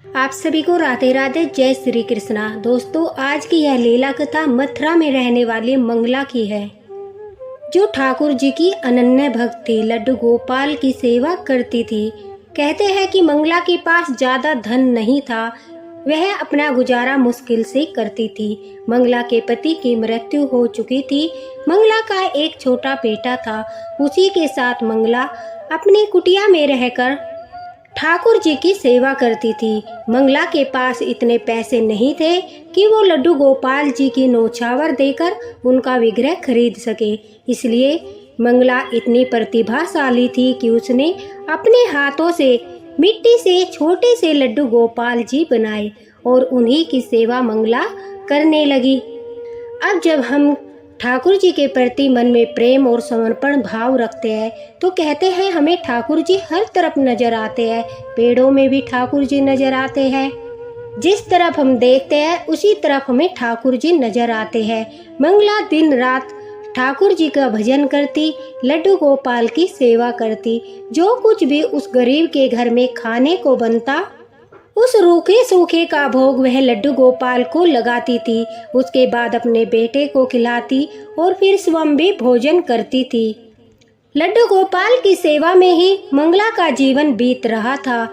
आप सभी को राधे राधे, जय श्री कृष्णा। दोस्तों, आज की यह लीला कथा मथुरा में रहने वाली मंगला की है, जो ठाकुर जी की अनन्य भक्त थी। लड्डू गोपाल की सेवा करती थी। कहते हैं कि मंगला के पास ज्यादा धन नहीं था, वह अपना गुजारा मुश्किल से करती थी। मंगला के पति की मृत्यु हो चुकी थी। मंगला का एक छोटा बेटा था। उसी के साथ मंगला अपनी कुटिया में रहकर ठाकुर जी की सेवा करती थी। मंगला के पास इतने पैसे नहीं थे कि वो लड्डू गोपाल जी की नौछावर देकर उनका विग्रह खरीद सके। इसलिए मंगला इतनी प्रतिभाशाली थी कि उसने अपने हाथों से मिट्टी से छोटे से लड्डू गोपाल जी बनाए और उन्हीं की सेवा मंगला करने लगी। अब जब हम ठाकुर जी के प्रति मन में प्रेम और समर्पण भाव रखते हैं तो कहते हैं हमें ठाकुर जी हर तरफ नजर आते हैं। पेड़ों में भी ठाकुर जी नजर आते हैं। जिस तरफ हम देखते हैं उसी तरफ हमें ठाकुर जी नजर आते हैं। मंगला दिन रात ठाकुर जी का भजन करती, लड्डू गोपाल की सेवा करती। जो कुछ भी उस गरीब के घर में खाने को बनता, उस रूखे सूखे का भोग वह लड्डू गोपाल को लगाती थी। उसके बाद अपने बेटे को खिलाती और फिर स्वयं भी भोजन करती थी। लड्डू गोपाल की सेवा में ही मंगला का जीवन बीत रहा था।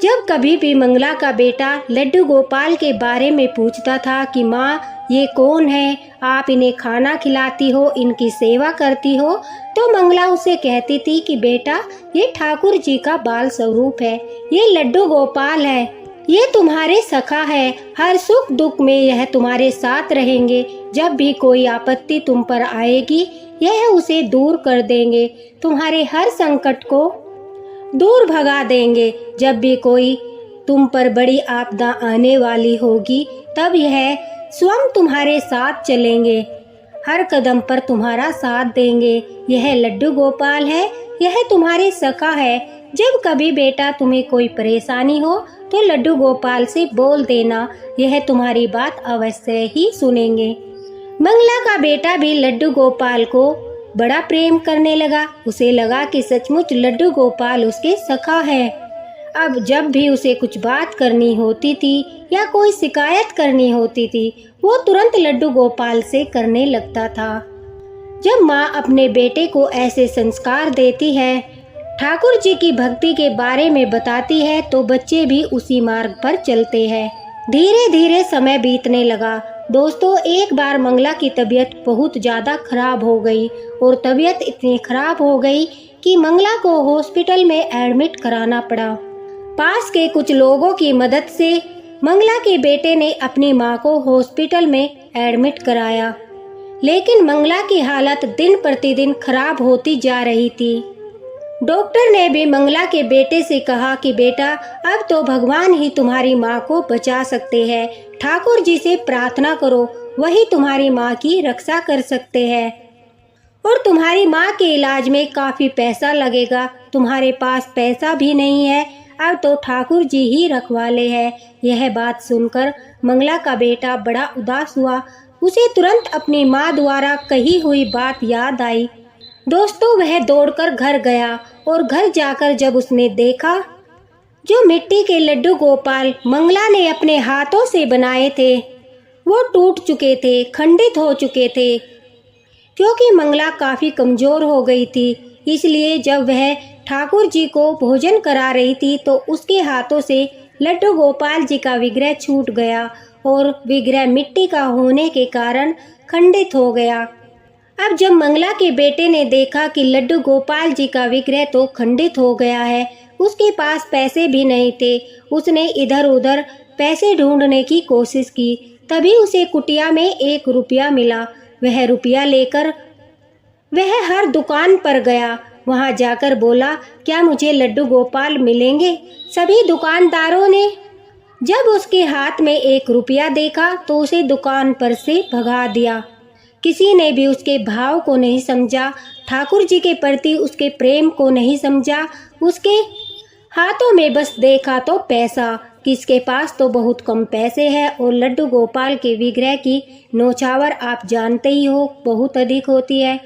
जब कभी भी मंगला का बेटा लड्डू गोपाल के बारे में पूछता था कि माँ, ये कौन है, आप इन्हें खाना खिलाती हो, इनकी सेवा करती हो, तो मंगला उसे कहती थी कि बेटा, ये ठाकुर जी का बाल स्वरूप है, ये लड्डू गोपाल है, ये तुम्हारे सखा है, हर सुख दुख में यह तुम्हारे साथ रहेंगे। जब भी कोई आपत्ति तुम पर आएगी, यह उसे दूर कर देंगे, तुम्हारे हर संकट को दूर भगा देंगे। जब भी कोई तुम पर बड़ी आपदा आने वाली होगी, तब यह स्वयं तुम्हारे साथ चलेंगे, हर कदम पर तुम्हारा साथ देंगे। यह लड्डू गोपाल है, यह तुम्हारे सखा है। जब कभी बेटा तुम्हें कोई परेशानी हो तो लड्डू गोपाल से बोल देना, यह तुम्हारी बात अवश्य ही सुनेंगे। मंगला का बेटा भी लड्डू गोपाल को बड़ा प्रेम करने लगा। उसे लगा कि सचमुच लड्डू गोपाल उसके सखा है। अब जब भी उसे कुछ बात करनी होती थी या कोई शिकायत करनी होती थी, वो तुरंत लड्डू गोपाल से करने लगता था। जब माँ अपने बेटे को ऐसे संस्कार देती है, ठाकुर जी की भक्ति के बारे में बताती है, तो बच्चे भी उसी मार्ग पर चलते हैं। धीरे धीरे समय बीतने लगा। दोस्तों, एक बार मंगला की तबीयत बहुत ज़्यादा खराब हो गई और तबीयत इतनी खराब हो गई कि मंगला को हॉस्पिटल में एडमिट कराना पड़ा। पास के कुछ लोगों की मदद से मंगला के बेटे ने अपनी मां को हॉस्पिटल में एडमिट कराया, लेकिन मंगला की हालत दिन प्रतिदिन खराब होती जा रही थी। डॉक्टर ने भी मंगला के बेटे से कहा कि बेटा, अब तो भगवान ही तुम्हारी मां को बचा सकते हैं। ठाकुर जी से प्रार्थना करो, वही तुम्हारी मां की रक्षा कर सकते हैं और तुम्हारी मां के इलाज में काफ़ी पैसा लगेगा। तुम्हारे पास पैसा भी नहीं है, अब तो ठाकुर जी ही रखवाले हैं। यह बात सुनकर मंगला का बेटा बड़ा उदास हुआ। उसे तुरंत अपनी माँ द्वारा कही हुई बात याद आई। दोस्तों, वह दौड़कर घर गया और घर जाकर जब उसने देखा, जो मिट्टी के लड्डू गोपाल मंगला ने अपने हाथों से बनाए थे, वो टूट चुके थे, खंडित हो चुके थे, क्योंकि मंगला काफ़ी कमज़ोर हो गई थी। इसलिए जब वह ठाकुर जी को भोजन करा रही थी तो उसके हाथों से लड्डू गोपाल जी का विग्रह छूट गया और विग्रह मिट्टी का होने के कारण खंडित हो गया। अब जब मंगला के बेटे ने देखा कि लड्डू गोपाल जी का विग्रह तो खंडित हो गया है, उसके पास पैसे भी नहीं थे। उसने इधर उधर पैसे ढूंढने की कोशिश की। तभी उसे कुटिया में 1 रुपया मिला। वह रुपया लेकर वह हर दुकान पर गया। वहां जाकर बोला, क्या मुझे लड्डू गोपाल मिलेंगे? सभी दुकानदारों ने जब उसके हाथ में 1 रुपया देखा तो उसे दुकान पर से भगा दिया। किसी ने भी उसके भाव को नहीं समझा, ठाकुर जी के प्रति उसके प्रेम को नहीं समझा। उसके हाथों में बस देखा तो पैसा, किसके पास तो बहुत कम पैसे हैं और लड्डू गोपाल के विग्रह की नौछावर आप जानते ही हो, बहुत अधिक होती है।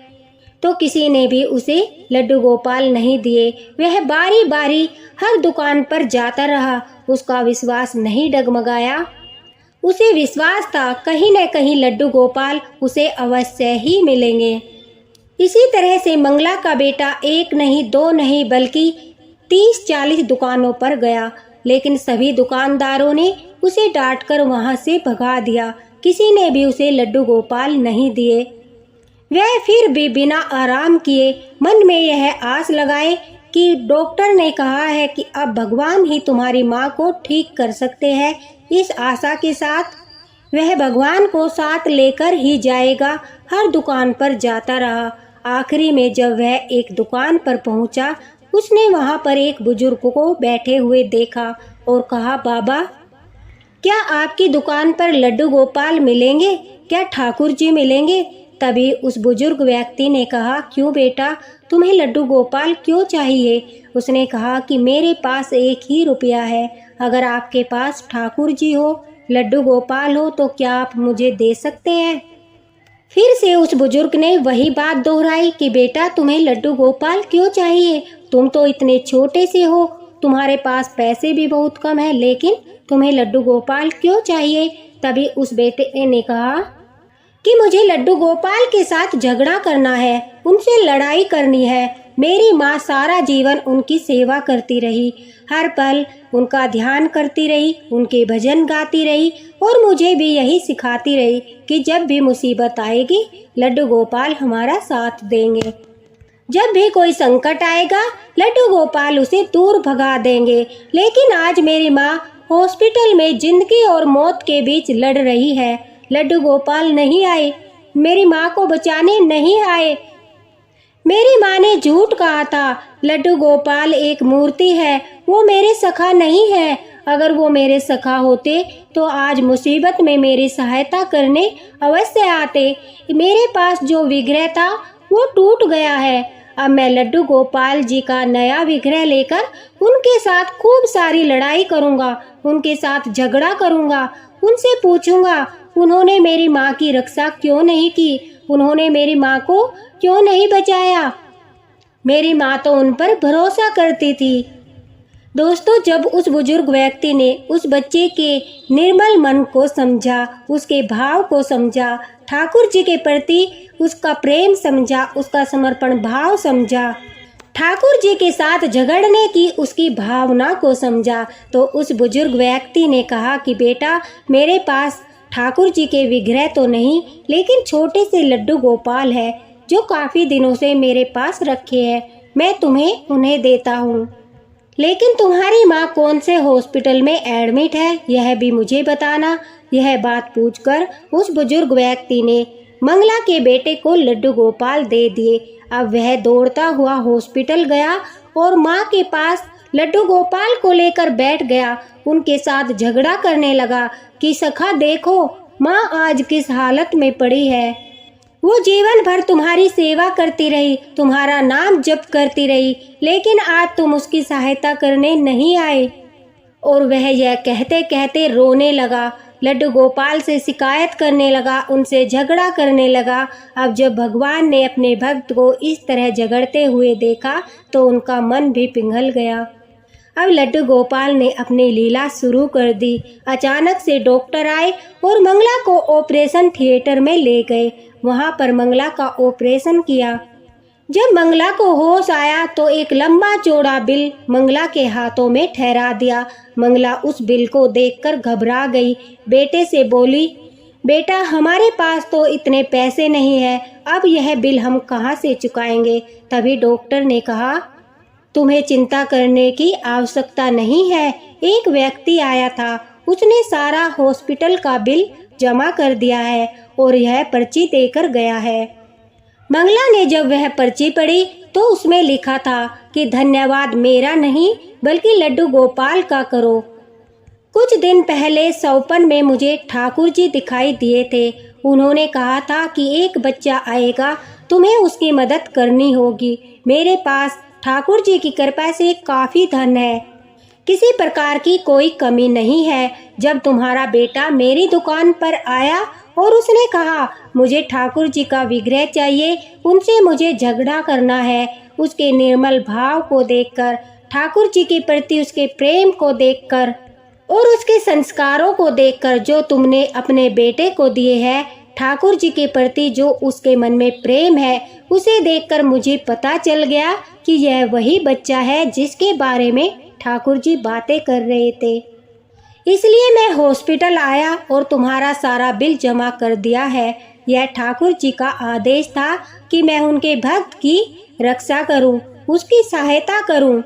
तो किसी ने भी उसे लड्डू गोपाल नहीं दिए। वह बारी बारी हर दुकान पर जाता रहा उसका विश्वास नहीं डगमगाया। उसे विश्वास था कहीं न कहीं लड्डू गोपाल उसे अवश्य ही मिलेंगे। इसी तरह से मंगला का बेटा एक नहीं दो नहीं बल्कि 30-40 दुकानों पर गया, लेकिन सभी दुकानदारों ने उसे डांटकर वहां से भगा दिया। किसी ने भी उसे लड्डू गोपाल नहीं दिए। वह फिर भी बिना आराम किए मन में यह आस लगाए कि डॉक्टर ने कहा है कि अब भगवान ही तुम्हारी माँ को ठीक कर सकते हैं। इस आशा के साथ वह भगवान को साथ लेकर ही जाएगा। हर दुकान पर जाता रहा। आखिरी में जब वह एक दुकान पर पहुंचा, उसने वहां पर एक बुजुर्ग को बैठे हुए देखा और कहा, बाबा, क्या आपकी दुकान पर लड्डू गोपाल मिलेंगे? क्या ठाकुर जी मिलेंगे? तभी उस बुजुर्ग व्यक्ति ने कहा, क्यों बेटा, तुम्हें लड्डू गोपाल क्यों चाहिए? उसने कहा कि मेरे पास एक ही रुपया है। अगर आपके पास ठाकुर जी हो, लड्डू गोपाल हो, तो क्या आप मुझे दे सकते हैं? फिर से उस बुजुर्ग ने वही बात दोहराई कि बेटा, तुम्हें लड्डू गोपाल क्यों चाहिए? तुम तो इतने छोटे से हो, तुम्हारे पास पैसे भी बहुत कम है, लेकिन तुम्हें लड्डू गोपाल क्यों चाहिए? तभी उस बेटे ने कहा कि मुझे लड्डू गोपाल के साथ झगड़ा करना है, उनसे लड़ाई करनी है। मेरी माँ सारा जीवन उनकी सेवा करती रही, हर पल उनका ध्यान करती रही, उनके भजन गाती रही और मुझे भी यही सिखाती रही कि जब भी मुसीबत आएगी लड्डू गोपाल हमारा साथ देंगे। जब भी कोई संकट आएगा लड्डू गोपाल उसे दूर भगा देंगे। लेकिन आज मेरी माँ हॉस्पिटल में जिंदगी और मौत के बीच लड़ रही है। लड्डू गोपाल नहीं आए, मेरी माँ को बचाने नहीं आए। मेरी माँ ने झूठ कहा था, लड्डू गोपाल एक मूर्ति है, वो मेरे सखा नहीं है। अगर वो मेरे सखा होते तो आज मुसीबत में मेरी सहायता करने अवश्य आते। मेरे पास जो विग्रह था वो टूट गया है। अब मैं लड्डू गोपाल जी का नया विग्रह लेकर उनके साथ खूब सारी लड़ाई करूंगा, उनके साथ झगड़ा करूंगा, उनसे पूछूंगा उन्होंने मेरी माँ की रक्षा क्यों नहीं की, उन्होंने मेरी माँ को क्यों नहीं बचाया। मेरी माँ तो उन पर भरोसा करती थी। दोस्तों, जब उस बुजुर्ग व्यक्ति ने उस बच्चे के निर्मल मन को समझा, उसके भाव को समझा, ठाकुर जी के प्रति उसका प्रेम समझा, उसका समर्पण भाव समझा, ठाकुर जी के साथ झगड़ने की उसकी भावना को समझा, तो उस बुजुर्ग व्यक्ति ने कहा कि बेटा, मेरे पास ठाकुर जी के विग्रह तो नहीं, लेकिन छोटे से लड्डू गोपाल है जो काफ़ी दिनों से मेरे पास रखे हैं। मैं तुम्हें उन्हें देता हूँ। लेकिन तुम्हारी माँ कौन से हॉस्पिटल में एडमिट है, यह भी मुझे बताना। यह बात पूछकर उस बुजुर्ग व्यक्ति ने मंगला के बेटे को लड्डू गोपाल दे दिए। अब वह दौड़ता हुआ हॉस्पिटल गया और माँ के पास लड्डू गोपाल को लेकर बैठ गया। उनके साथ झगड़ा करने लगा कि सखा देखो, माँ आज किस हालत में पड़ी है। वो जीवन भर तुम्हारी सेवा करती रही, तुम्हारा नाम जप करती रही, लेकिन आज तुम उसकी सहायता करने नहीं आए। और वह यह कहते कहते रोने लगा, लड्डू गोपाल से शिकायत करने लगा, उनसे झगड़ा करने लगा। अब जब भगवान ने अपने भक्त को इस तरह झगड़ते हुए देखा तो उनका मन भी पिघल गया। अब लड्डू गोपाल ने अपनी लीला शुरू कर दी। अचानक से डॉक्टर आए और मंगला को ऑपरेशन थिएटर में ले गए। वहां पर मंगला का ऑपरेशन किया। जब मंगला को होश आया तो एक लंबा चौड़ा बिल मंगला के हाथों में ठहरा दिया। मंगला उस बिल को देखकर घबरा गई। बेटे से बोली, बेटा, हमारे पास तो इतने पैसे नहीं है, अब यह बिल हम कहाँ से चुकाएंगे। तभी डॉक्टर ने कहा, तुम्हें चिंता करने की आवश्यकता नहीं है। एक व्यक्ति आया था, उसने सारा हॉस्पिटल का बिल जमा कर दिया है और यह पर्ची देकर गया है। मंगला ने जब वह पर्ची पढ़ी तो उसमें लिखा था कि धन्यवाद मेरा नहीं बल्कि लड्डू गोपाल का करो। कुछ दिन पहले सौपन में मुझे ठाकुर जी दिखाई दिए थे। उन्होंने कहा था कि एक बच्चा आएगा, तुम्हें उसकी मदद करनी होगी। मेरे पास ठाकुर जी की कृपा से काफ़ी धन है, किसी प्रकार की कोई कमी नहीं है। जब तुम्हारा बेटा मेरी दुकान पर आया और उसने कहा मुझे ठाकुर जी का विग्रह चाहिए, उनसे मुझे झगड़ा करना है, उसके निर्मल भाव को देखकर, ठाकुर जी के प्रति उसके प्रेम को देखकर और उसके संस्कारों को देखकर जो तुमने अपने बेटे को दिए हैं, ठाकुर जी के प्रति जो उसके मन में प्रेम है, उसे देखकर मुझे पता चल गया कि यह वही बच्चा है जिसके बारे में ठाकुर जी बातें कर रहे थे। इसलिए मैं हॉस्पिटल आया और तुम्हारा सारा बिल जमा कर दिया है। यह ठाकुर जी का आदेश था कि मैं उनके भक्त की रक्षा करूं, उसकी सहायता करूं।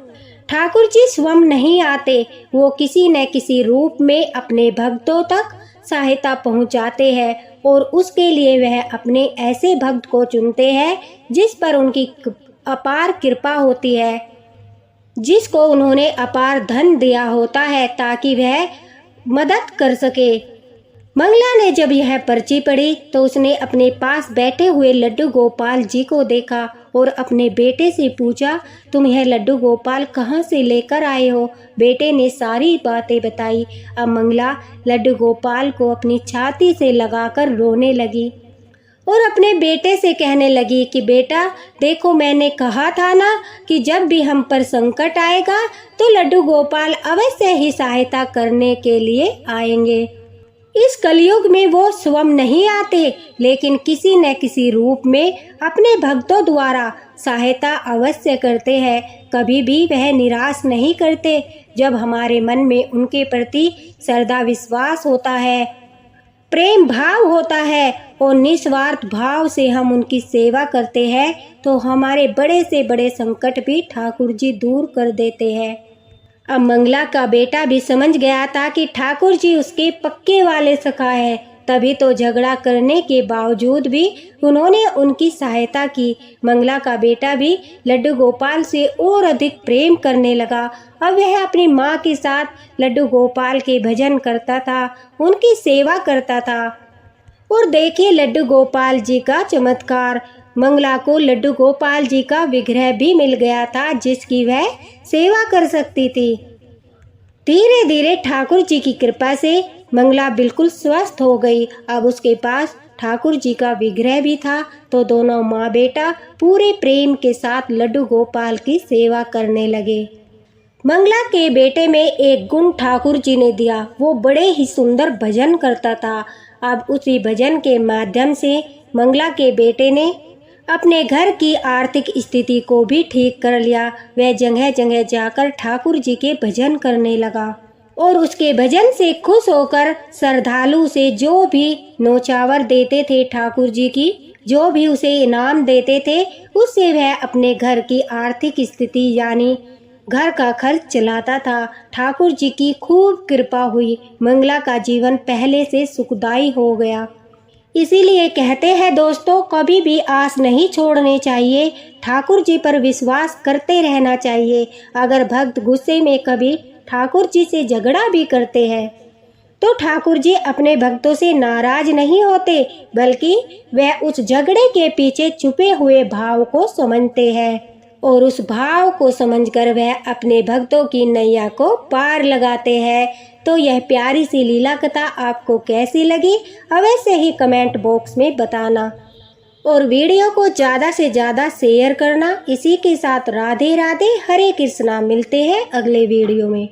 ठाकुर जी स्वयं नहीं आते, वो किसी न किसी रूप में अपने भक्तों तक सहायता पहुंचाते हैं और उसके लिए वह अपने ऐसे भक्त को चुनते हैं जिस पर उनकी अपार कृपा होती है, जिसको उन्होंने अपार धन दिया होता है ताकि वह मदद कर सके। मंगला ने जब यह पर्ची पढ़ी तो उसने अपने पास बैठे हुए लड्डू गोपाल जी को देखा और अपने बेटे से पूछा, तुम यह लड्डू गोपाल कहाँ से लेकर आए हो? बेटे ने सारी बातें बताई। अब मंगला लड्डू गोपाल को अपनी छाती से लगाकर रोने लगी और अपने बेटे से कहने लगी कि बेटा देखो, मैंने कहा था ना कि जब भी हम पर संकट आएगा तो लड्डू गोपाल अवश्य ही सहायता करने के लिए आएंगे। इस कलयुग में वो स्वयं नहीं आते, लेकिन किसी न किसी रूप में अपने भक्तों द्वारा सहायता अवश्य करते हैं। कभी भी वह निराश नहीं करते। जब हमारे मन में उनके प्रति श्रद्धा विश्वास होता है, प्रेम भाव होता है और निस्वार्थ भाव से हम उनकी सेवा करते हैं तो हमारे बड़े से बड़े संकट भी ठाकुर जी दूर कर देते हैं। अब मंगला का बेटा भी समझ गया था कि ठाकुर जी उसके पक्के वाले सखा है, तभी तो झगड़ा करने के बावजूद भी उन्होंने उनकी सहायता की। मंगला का बेटा भी लड्डू गोपाल से और अधिक प्रेम करने लगा। अब वह अपनी माँ के साथ लड्डू गोपाल के भजन करता था, उनकी सेवा करता था। और देखिए लड्डू गोपाल जी का चमत्कार, मंगला को लड्डू गोपाल जी का विग्रह भी मिल गया था जिसकी वह सेवा कर सकती थी। धीरे धीरे ठाकुर जी की कृपा से मंगला बिल्कुल स्वस्थ हो गई। अब उसके पास ठाकुर जी का विग्रह भी था तो दोनों माँ बेटा पूरे प्रेम के साथ लड्डू गोपाल की सेवा करने लगे। मंगला के बेटे में एक गुण ठाकुर जी ने दिया, वो बड़े ही सुंदर भजन करता था। अब उसी भजन के माध्यम से मंगला के बेटे ने अपने घर की आर्थिक स्थिति को भी ठीक कर लिया। वह जगह जगह जाकर ठाकुर जी के भजन करने लगा और उसके भजन से खुश होकर श्रद्धालु से जो भी नौचावर देते थे ठाकुर जी की, जो भी उसे इनाम देते थे, उससे वह अपने घर की आर्थिक स्थिति यानी घर का खर्च चलाता था। ठाकुर जी की खूब कृपा हुई, मंगला का जीवन पहले से सुखदायी हो गया। इसीलिए कहते हैं दोस्तों, कभी भी आस नहीं छोड़नी चाहिए, ठाकुर जी पर विश्वास करते रहना चाहिए। अगर भक्त गुस्से में कभी ठाकुर जी से झगड़ा भी करते हैं तो ठाकुर जी अपने भक्तों से नाराज नहीं होते, बल्कि वह उस झगड़े के पीछे छुपे हुए भाव को समझते हैं और उस भाव को समझकर वह अपने भक्तों की नैया को पार लगाते हैं। तो यह प्यारी सी लीला कथा आपको कैसी लगी अवश्य ही कमेंट बॉक्स में बताना और वीडियो को ज़्यादा से ज़्यादा शेयर करना। इसी के साथ राधे राधे, हरे कृष्णा। मिलते हैं अगले वीडियो में।